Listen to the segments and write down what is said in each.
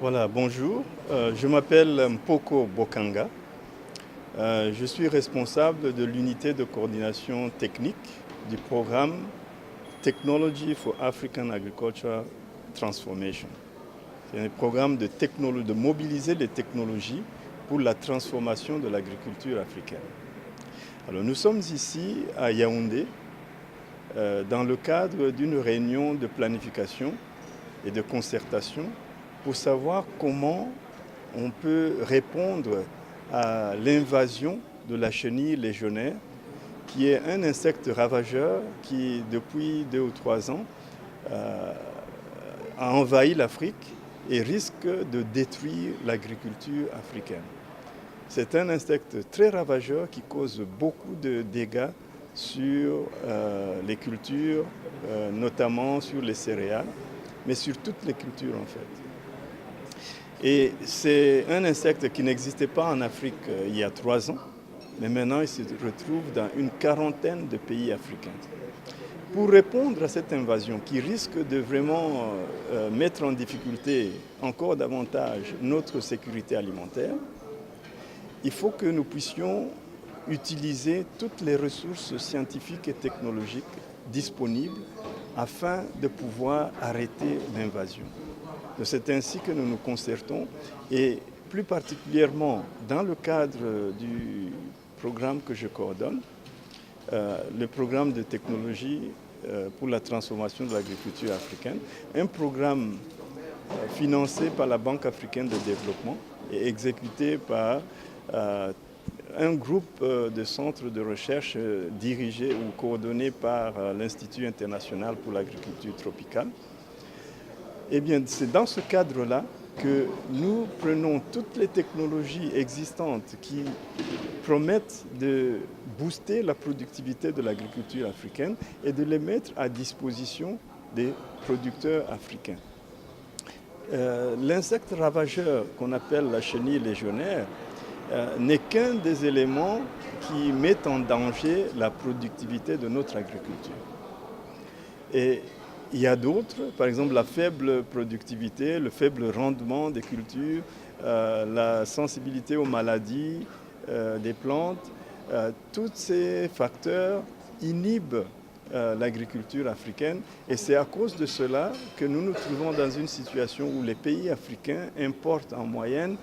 Voilà, bonjour. Je m'appelle Mpoko Bokanga. Je suis responsable de l'unité de coordination technique du programme Technology for African Agricultural Transformation. C'est un programme de mobiliser les technologies pour la transformation de l'agriculture africaine. Alors, nous sommes ici à Yaoundé dans le cadre d'une réunion de planification et de concertation pour savoir comment on peut répondre à l'invasion de la chenille légionnaire, qui est un insecte ravageur qui, depuis 2 ou 3 ans, a envahi l'Afrique et risque de détruire l'agriculture africaine. C'est un insecte très ravageur qui cause beaucoup de dégâts sur les cultures, notamment sur les céréales, mais sur toutes les cultures en fait. Et c'est un insecte qui n'existait pas en Afrique il y a 3 ans, mais maintenant il se retrouve dans une quarantaine de pays africains. Pour répondre à cette invasion qui risque de vraiment mettre en difficulté encore davantage notre sécurité alimentaire, il faut que nous puissions utiliser toutes les ressources scientifiques et technologiques disponibles afin de pouvoir arrêter l'invasion. C'est ainsi que nous nous concertons et plus particulièrement dans le cadre du programme que je coordonne, le programme de technologie pour la transformation de l'agriculture africaine, un programme financé par la Banque africaine de développement et exécuté par un groupe de centres de recherche dirigés ou coordonnés par l'Institut international pour l'agriculture tropicale. Eh bien, c'est dans ce cadre-là que nous prenons toutes les technologies existantes qui promettent de booster la productivité de l'agriculture africaine et de les mettre à disposition des producteurs africains. L'insecte ravageur qu'on appelle la chenille légionnaire n'est qu'un des éléments qui mettent en danger la productivité de notre agriculture. Et il y a d'autres, par exemple la faible productivité, le faible rendement des cultures, la sensibilité aux maladies des plantes. Tous ces facteurs inhibent l'agriculture africaine et c'est à cause de cela que nous nous trouvons dans une situation où les pays africains importent en moyenne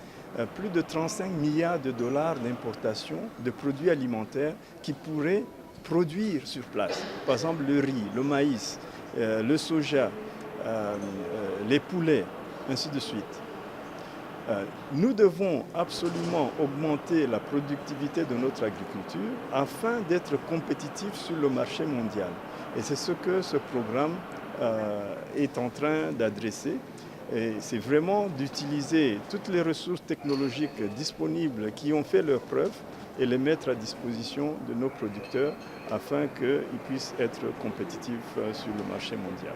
plus de 35 milliards de dollars d'importation de produits alimentaires qui pourraient produire sur place. Par exemple le riz, le maïs, le soja, les poulets, ainsi de suite. Nous devons absolument augmenter la productivité de notre agriculture afin d'être compétitifs sur le marché mondial. Et c'est ce que ce programme est en train d'adresser. Et c'est vraiment d'utiliser toutes les ressources technologiques disponibles qui ont fait leurs preuves et les mettre à disposition de nos producteurs afin qu'ils puissent être compétitifs sur le marché mondial.